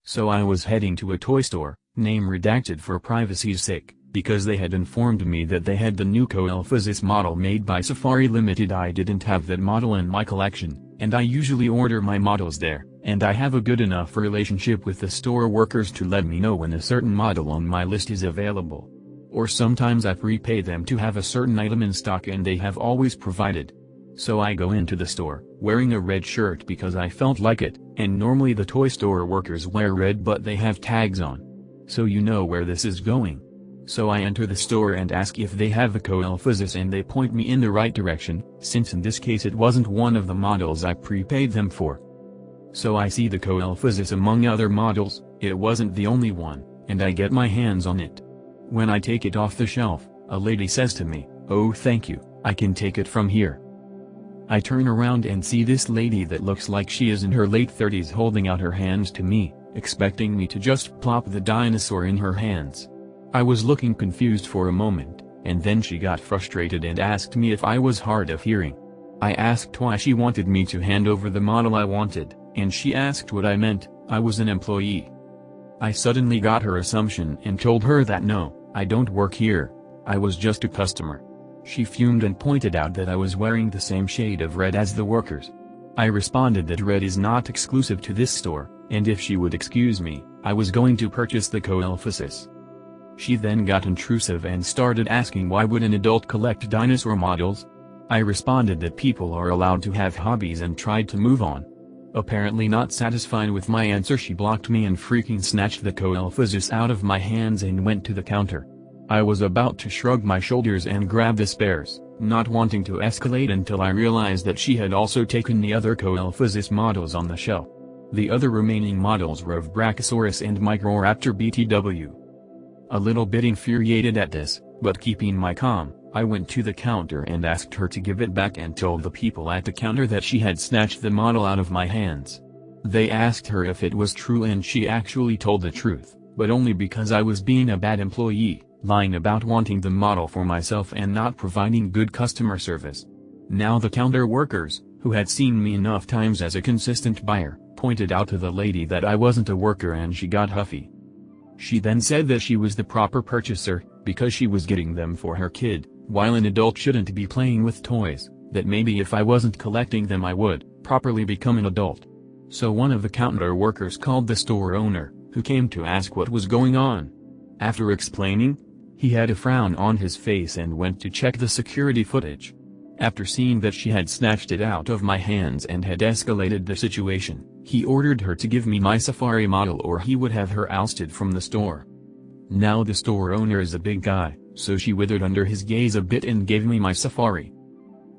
So I was heading to a toy store, name redacted for privacy's sake, because they had informed me that they had the new Coelphysis model made by Safari Limited. I didn't have that model in my collection, and I usually order my models there, and I have a good enough relationship with the store workers to let me know when a certain model on my list is available. Or sometimes I prepay them to have a certain item in stock and they have always provided. So I go into the store, wearing a red shirt because I felt like it, and normally the toy store workers wear red but they have tags on. So you know where this is going. So I enter the store and ask if they have the Coelphysis and they point me in the right direction, since in this case it wasn't one of the models I prepaid them for. So I see the Coelphysis among other models, it wasn't the only one, and I get my hands on it. When I take it off the shelf, a lady says to me, "Oh thank you, I can take it from here." I turn around and see this lady that looks like she is in her late 30s holding out her hands to me, expecting me to just plop the dinosaur in her hands. I was looking confused for a moment, and then she got frustrated and asked me if I was hard of hearing. I asked why she wanted me to hand over the model I wanted, and she asked what I meant. I was an employee. I suddenly got her assumption and told her that no, I don't work here, I was just a customer. She fumed and pointed out that I was wearing the same shade of red as the workers. I responded that red is not exclusive to this store, and if she would excuse me, I was going to purchase the Coelphysis. She then got intrusive and started asking why would an adult collect dinosaur models? I responded that people are allowed to have hobbies and tried to move on. Apparently not satisfied with my answer, she blocked me and freaking snatched the Coelphysis out of my hands and went to the counter. I was about to shrug my shoulders and grab the spares, not wanting to escalate until I realized that she had also taken the other Coelphysis models on the shelf. The other remaining models were of Brachiosaurus and Microraptor BTW. A little bit infuriated at this, but keeping my calm, I went to the counter and asked her to give it back and told the people at the counter that she had snatched the model out of my hands. They asked her if it was true and she actually told the truth, but only because I was being a bad employee, lying about wanting the model for myself and not providing good customer service. Now the counter workers, who had seen me enough times as a consistent buyer, pointed out to the lady that I wasn't a worker and she got huffy. She then said that she was the proper purchaser, because she was getting them for her kid, while an adult shouldn't be playing with toys, that maybe if I wasn't collecting them I would properly become an adult. So one of the counter workers called the store owner, who came to ask what was going on. After explaining, he had a frown on his face and went to check the security footage. After seeing that she had snatched it out of my hands and had escalated the situation, he ordered her to give me my Safari model or he would have her ousted from the store. Now the store owner is a big guy, so she withered under his gaze a bit and gave me my Safari.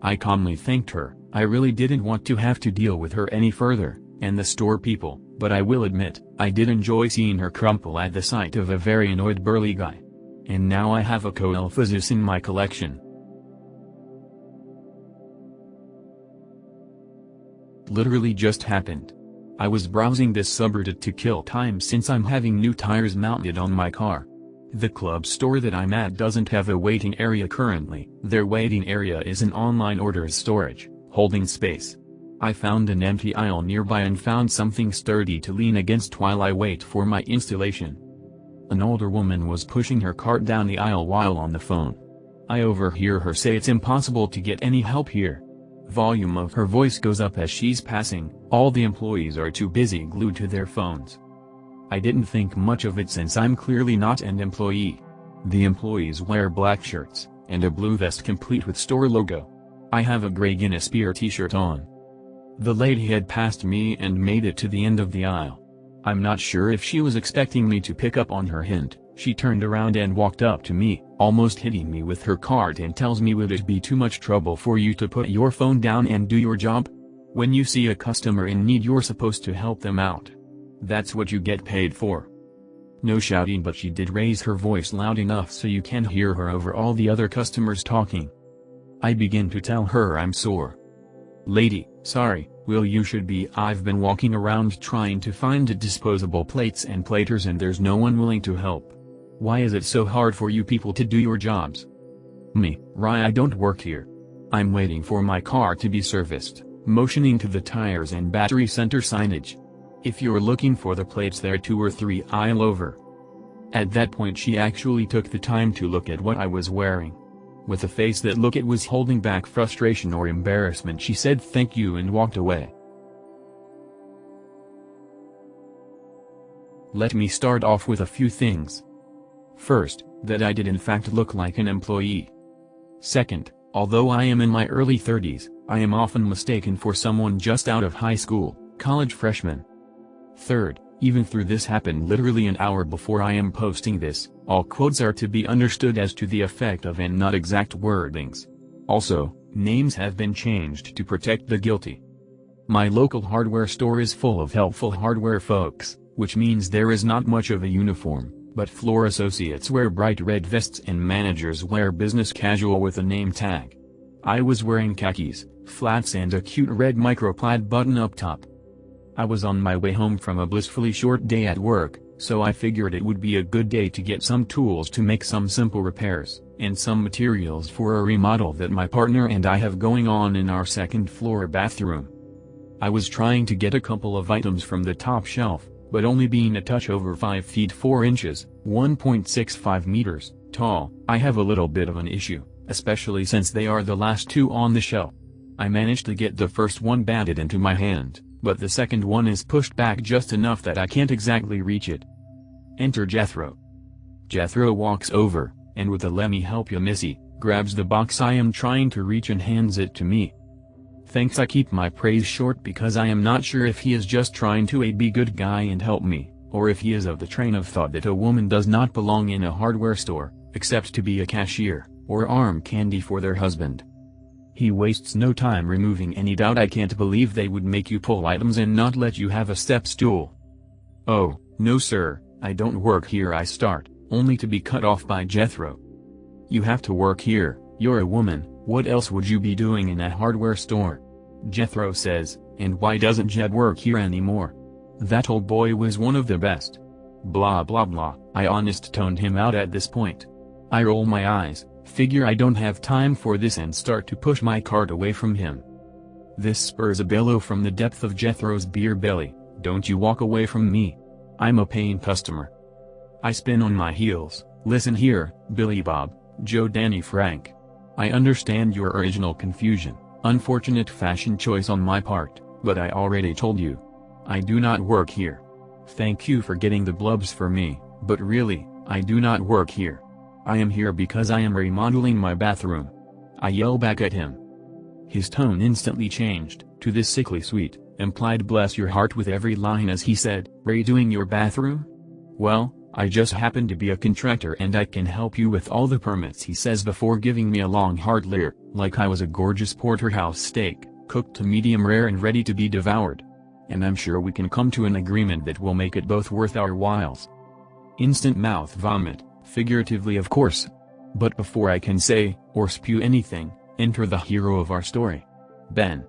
I calmly thanked her. I really didn't want to have to deal with her any further, and the store people, but I will admit, I did enjoy seeing her crumple at the sight of a very annoyed burly guy. And now I have a Coelphysis in my collection. Literally just happened. I was browsing this subreddit to kill time since I'm having new tires mounted on my car. The club store that I'm at doesn't have a waiting area currently. Their waiting area is an online orders storage, holding space. I found an empty aisle nearby and found something sturdy to lean against while I wait for my installation. An older woman was pushing her cart down the aisle while on the phone. I overhear her say it's impossible to get any help here. Volume of her voice goes up as she's passing. All the employees are too busy glued to their phones. I didn't think much of it since I'm clearly not an employee. The employees wear black shirts, and a blue vest complete with store logo. I have a gray Guinness beer t-shirt on. The lady had passed me and made it to the end of the aisle. I'm not sure if she was expecting me to pick up on her hint. She turned around and walked up to me, almost hitting me with her cart and tells me, "Would it be too much trouble for you to put your phone down and do your job? When you see a customer in need you're supposed to help them out. That's what you get paid for." No shouting, but she did raise her voice loud enough so you can hear her over all the other customers talking. I begin to tell her I'm sore. "Lady, sorry, you should be. I've been walking around trying to find disposable plates and platers and there's no one willing to help. Why is it so hard for you people to do your jobs?" I don't work here. I'm waiting for my car to be serviced, motioning to the tires and battery center signage. If you're looking for the plates, they're 2 or 3 aisle over." At that point she actually took the time to look at what I was wearing. With a face that looked it was holding back frustration or embarrassment, she said thank you and walked away. Let me start off with a few things. First, that I did in fact look like an employee. Second, although I am in my early 30s, I am often mistaken for someone just out of high school, college freshman. Third, even though this happened literally an hour before I am posting this, all quotes are to be understood as to the effect of and not exact wordings. Also, names have been changed to protect the guilty. My local hardware store is full of helpful hardware folks, which means there is not much of a uniform, but floor associates wear bright red vests and managers wear business casual with a name tag. I was wearing khakis, flats and a cute red microplaid button up top. I was on my way home from a blissfully short day at work, so I figured it would be a good day to get some tools to make some simple repairs, and some materials for a remodel that my partner and I have going on in our second floor bathroom. I was trying to get a couple of items from the top shelf, but only being a touch over 5 feet 4 inches, 1.65 meters, tall, I have a little bit of an issue, especially since they are the last 2 on the shelf. I managed to get the first one batted into my hand, but the second one is pushed back just enough that I can't exactly reach it. Enter Jethro. Jethro walks over, and with a "let me help you missy," grabs the box I am trying to reach and hands it to me. Thanks. I keep my praise short because I am not sure if he is just trying to be good guy and help me, or if he is of the train of thought that a woman does not belong in a hardware store, except to be a cashier, or arm candy for their husband. He wastes no time removing any doubt. I can't believe they would make you pull items and not let you have a step stool. "Oh, no sir, I don't work here," I start, only to be cut off by Jethro. "You have to work here, you're a woman, what else would you be doing in a hardware store?" Jethro says, "And why doesn't Jed work here anymore? That old boy was one of the best." Blah blah blah. I honest toned him out at this point. I roll my eyes, figure I don't have time for this and start to push my cart away from him. This spurs a bellow from the depth of Jethro's beer belly, "Don't you walk away from me. I'm a paying customer." I spin on my heels. "Listen here, Billy Bob, Joe Danny Frank. I understand your original confusion, unfortunate fashion choice on my part, but I already told you. I do not work here. Thank you for getting the blubs for me, but really, I do not work here. I am here because I am remodeling my bathroom." I yell back at him. His tone instantly changed, to this sickly sweet, implied bless your heart with every line as he said, "Redoing your bathroom? Well, I just happen to be a contractor and I can help you with all the permits," he says before giving me a long hard leer, like I was a gorgeous porterhouse steak, cooked to medium rare and ready to be devoured. "And I'm sure we can come to an agreement that will make it both worth our whiles." Instant mouth vomit, figuratively of course. But before I can say, or spew anything, enter the hero of our story. Ben.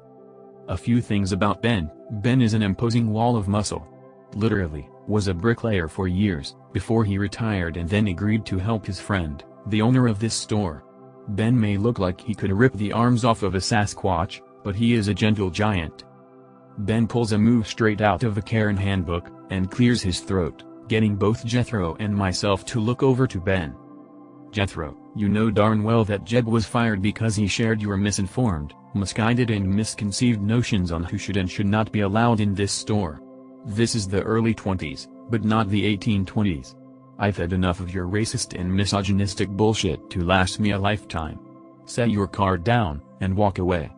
A few things about Ben. Ben is an imposing wall of muscle. Literally, was a bricklayer for years, before he retired and then agreed to help his friend, the owner of this store. Ben may look like he could rip the arms off of a Sasquatch, but he is a gentle giant. Ben pulls a move straight out of the Karen handbook, and clears his throat, getting both Jethro and myself to look over to Ben. "Jethro, you know darn well that Jed was fired because he shared your misinformed, misguided and misconceived notions on who should and should not be allowed in this store. This is the early 20s, but not the 1820s. I've had enough of your racist and misogynistic bullshit to last me a lifetime. Set your card down, and walk away.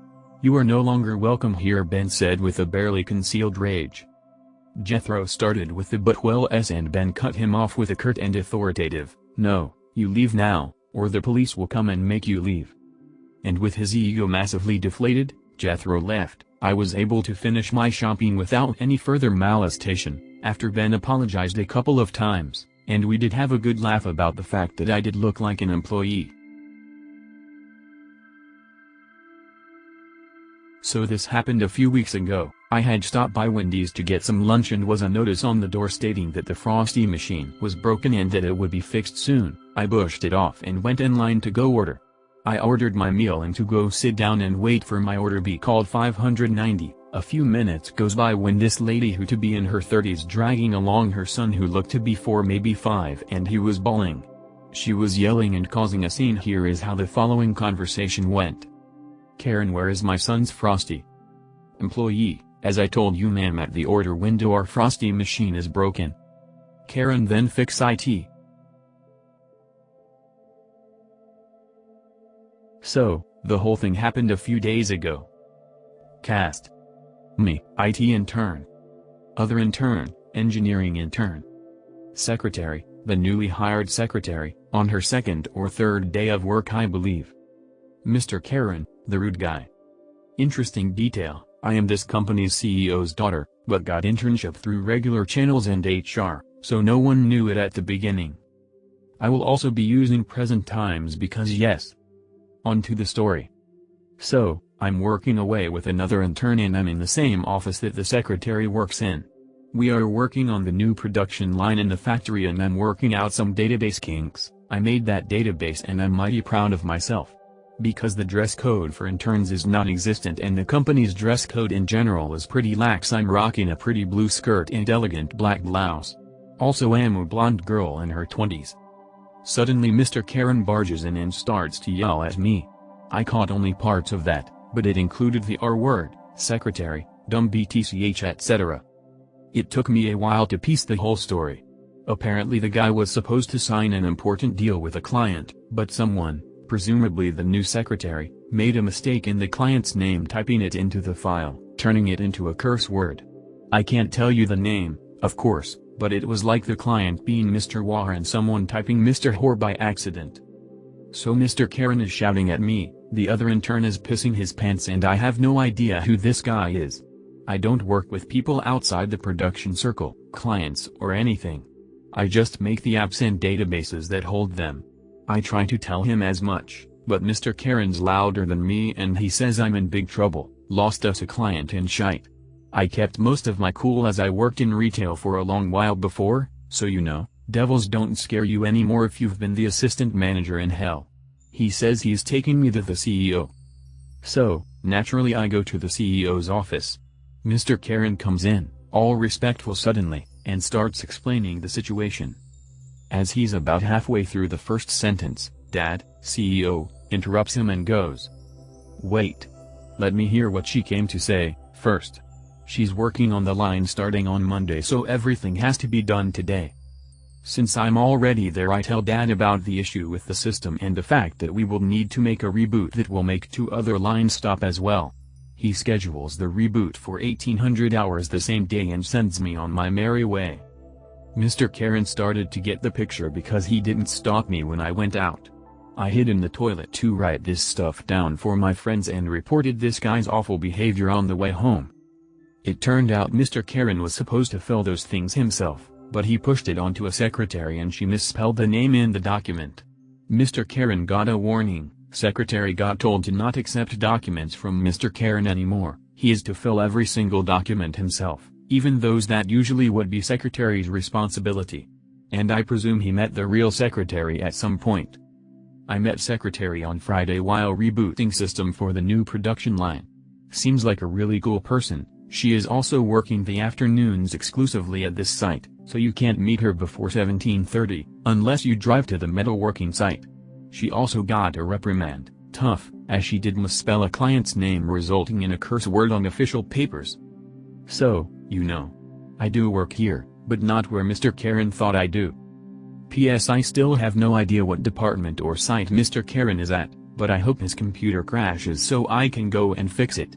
You are no longer welcome here," Ben said with a barely concealed rage. Jethro started with the "but well" and Ben cut him off with a curt and authoritative, "No, you leave now, or the police will come and make you leave." And with his ego massively deflated, Jethro left. I was able to finish my shopping without any further molestation, after Ben apologized a couple of times, and we did have a good laugh about the fact that I did look like an employee. So this happened a few weeks ago. I had stopped by Wendy's to get some lunch and was a notice on the door stating that the Frosty machine was broken and that it would be fixed soon. I pushed it off and went in line to go order. I ordered my meal and to go sit down and wait for my order be called. $590, A few minutes goes by when this lady, who to be in her 30s, dragging along her son who looked to be 4, maybe 5, and he was bawling. She was yelling and causing a scene. Here is how the following conversation went. Karen, where is my son's Frosty? Employee, as I told you ma'am at the order window, our Frosty machine is broken. Karen, then fix it. So, the whole thing happened a few days ago. Cast. Me, IT intern. Other intern, engineering intern. Secretary, the newly hired secretary, on her 2nd or 3rd day of work I believe. Mr. Karen, the rude guy. Interesting detail, I am this company's CEO's daughter, but got internship through regular channels and HR, so no one knew it at the beginning. I will also be using present times because yes. On to the story. So, I'm working away with another intern and I'm in the same office that the secretary works in. We are working on the new production line in the factory and I'm working out some database kinks. I made that database and I'm mighty proud of myself. Because the dress code for interns is non-existent and the company's dress code in general is pretty lax, I'm rocking a pretty blue skirt and elegant black blouse. Also am a blonde girl in her 20s. Suddenly Mr. Karen barges in and starts to yell at me. I caught only parts of that, but it included the R word, secretary, dumb btch etc. It took me a while to piece the whole story. Apparently the guy was supposed to sign an important deal with a client, but someone, presumably the new secretary, made a mistake in the client's name, typing it into the file, turning it into a curse word. I can't tell you the name, of course, but it was like the client being Mr. War and someone typing Mr. Whore by accident. So Mr. Karen is shouting at me, the other intern is pissing his pants, and I have no idea who this guy is. I don't work with people outside the production circle, clients or anything. I just make the apps and databases that hold them. I try to tell him as much, but Mr. Karen's louder than me and he says I'm in big trouble, lost us a client and shite. I kept most of my cool as I worked in retail for a long while before, so you know, devils don't scare you anymore if you've been the assistant manager in hell. He says he's taking me to the CEO. So, naturally I go to the CEO's office. Mr. Karen comes in, all respectful suddenly, and starts explaining the situation. As he's about halfway through the first sentence, Dad, CEO, interrupts him and goes, "Wait. Let me hear what she came to say, first. She's working on the line starting on Monday, so everything has to be done today." Since I'm already there, I tell Dad about the issue with the system and the fact that we will need to make a reboot that will make 2 other lines stop as well. He schedules the reboot for 1800 hours the same day and sends me on my merry way. Mr. Karen started to get the picture because he didn't stop me when I went out. I hid in the toilet to write this stuff down for my friends and reported this guy's awful behavior on the way home. It turned out Mr. Karen was supposed to fill those things himself, but he pushed it onto a secretary and she misspelled the name in the document. Mr. Karen got a warning. Secretary got told to not accept documents from Mr. Karen anymore. He is to fill every single document himself, even those that usually would be secretary's responsibility. And I presume he met the real secretary at some point. I met secretary on Friday while rebooting system for the new production line. Seems like a really cool person. She is also working the afternoons exclusively at this site, so you can't meet her before 17:30, unless you drive to the metalworking site. She also got a reprimand, tough, as she did misspell a client's name, resulting in a curse word on official papers. So, you know. I do work here, but not where Mr. Karen thought I do. P.S. I still have no idea what department or site Mr. Karen is at, but I hope his computer crashes so I can go and fix it.